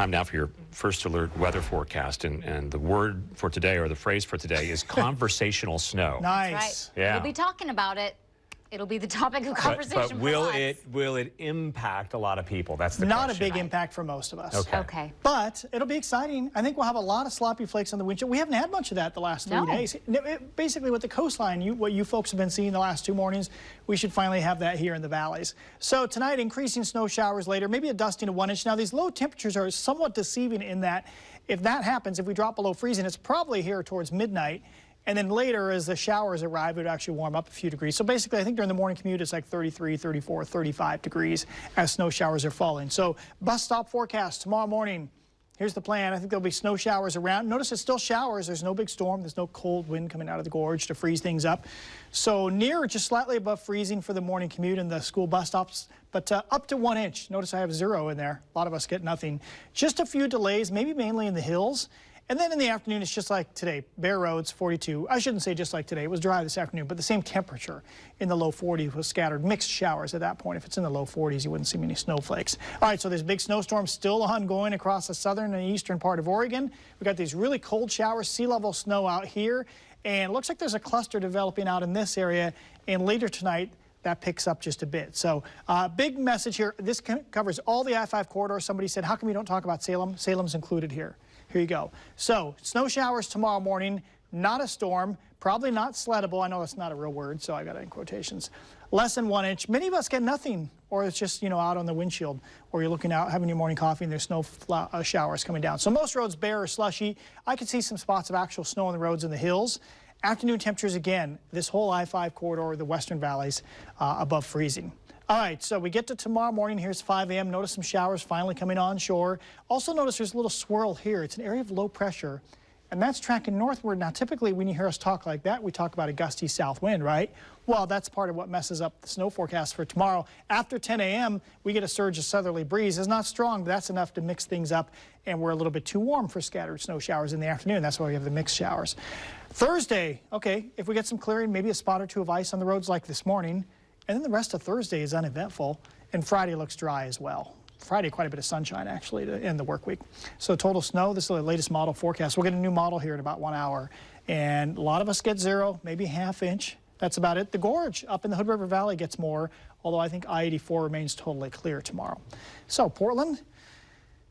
Time now for your first alert weather forecast, and the word for today, or the phrase for today, is conversational snow. Nice. Right. Yeah. We'll be talking about it. It'll be the topic of conversation. But will it impact a lot of people? That's the Not question. a big impact for most of us. Okay. But it'll be exciting. I think we'll have a lot of sloppy flakes on the windshield. We haven't had much of that the last 3 days. Basically, with the coastline, what you folks have been seeing the last 2 mornings, we should finally have that here in the valleys. So tonight, increasing snow showers later, maybe a dusting of 1 inch. Now, these low temperatures are somewhat deceiving in that if that happens, if we drop below freezing, it's probably here towards midnight. And then later, as the showers arrive, it would actually warm up a few degrees. So basically, I think during the morning commute, it's like 33, 34, 35 degrees as snow showers are falling. So bus stop forecast tomorrow morning. Here's the plan. I think there'll be snow showers around. Notice it's still showers. There's no big storm. There's no cold wind coming out of the gorge to freeze things up. So near or just slightly above freezing for the morning commute and the school bus stops, but up to 1 inch. Notice I have 0 in there. A lot of us get nothing. Just a few delays, maybe mainly in the hills. And then in the afternoon, it's just like today, bare roads, 42. I shouldn't say just like today. It was dry this afternoon, but the same temperature in the low 40s with scattered mixed showers at that point. If it's in the low 40s, you wouldn't see many snowflakes. All right, so there's big snowstorms still ongoing across the southern and eastern part of Oregon. We've got these really cold showers, sea level snow out here. And it looks like there's a cluster developing out in this area. And later tonight, that picks up just a bit. So big message here. This covers all the I-5 corridor. Somebody said, how come you don't talk about Salem? Salem's included here. Here you go. So snow showers tomorrow morning, not a storm, probably not sleddable. I know that's not a real word, so I got it in quotations. Less than 1 inch. Many of us get nothing, or it's just, out on the windshield, or you're looking out having your morning coffee and there's snow showers coming down. So most roads bare or slushy. I could see some spots of actual snow on the roads in the hills. Afternoon temperatures again, this whole I-5 corridor, the western valleys, above freezing. All right, so we get to tomorrow morning. Here's 5 a.m. Notice some showers finally coming onshore. Also notice there's a little swirl here. It's an area of low pressure, and that's tracking northward. Now, typically when you hear us talk like that, we talk about a gusty south wind, right? Well, that's part of what messes up the snow forecast for tomorrow. After 10 a.m., we get a surge of southerly breeze. It's not strong, but that's enough to mix things up, and we're a little bit too warm for scattered snow showers in the afternoon. That's why we have the mixed showers. Thursday, okay, if we get some clearing, maybe a spot or two of ice on the roads like this morning. And then the rest of Thursday is uneventful, and Friday looks dry as well. Friday, quite a bit of sunshine, actually, to end the work week. So total snow, this is the latest model forecast. We'll get a new model here in about 1 hour. And a lot of us get 0, maybe ½ inch. That's about it. The gorge up in the Hood River Valley gets more, although I think I-84 remains totally clear tomorrow. So Portland,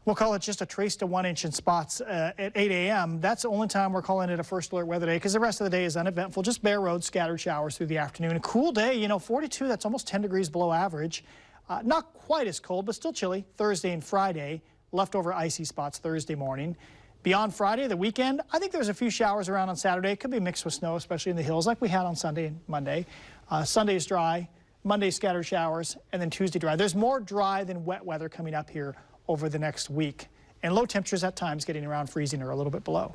we'll call it just a trace to 1 inch in spots at 8 a.m. That's the only time we're calling it a first alert weather day, because the rest of the day is uneventful. Just bare roads, scattered showers through the afternoon. A cool day, 42, that's almost 10 degrees below average. Not quite as cold, but still chilly. Thursday and Friday, leftover icy spots Thursday morning. Beyond Friday, the weekend, I think there's a few showers around on Saturday. It could be mixed with snow, especially in the hills, like we had on Sunday and Monday. Sunday is dry, Monday scattered showers, and then Tuesday dry. There's more dry than wet weather coming up here over the next week. And low temperatures at times getting around freezing or a little bit below.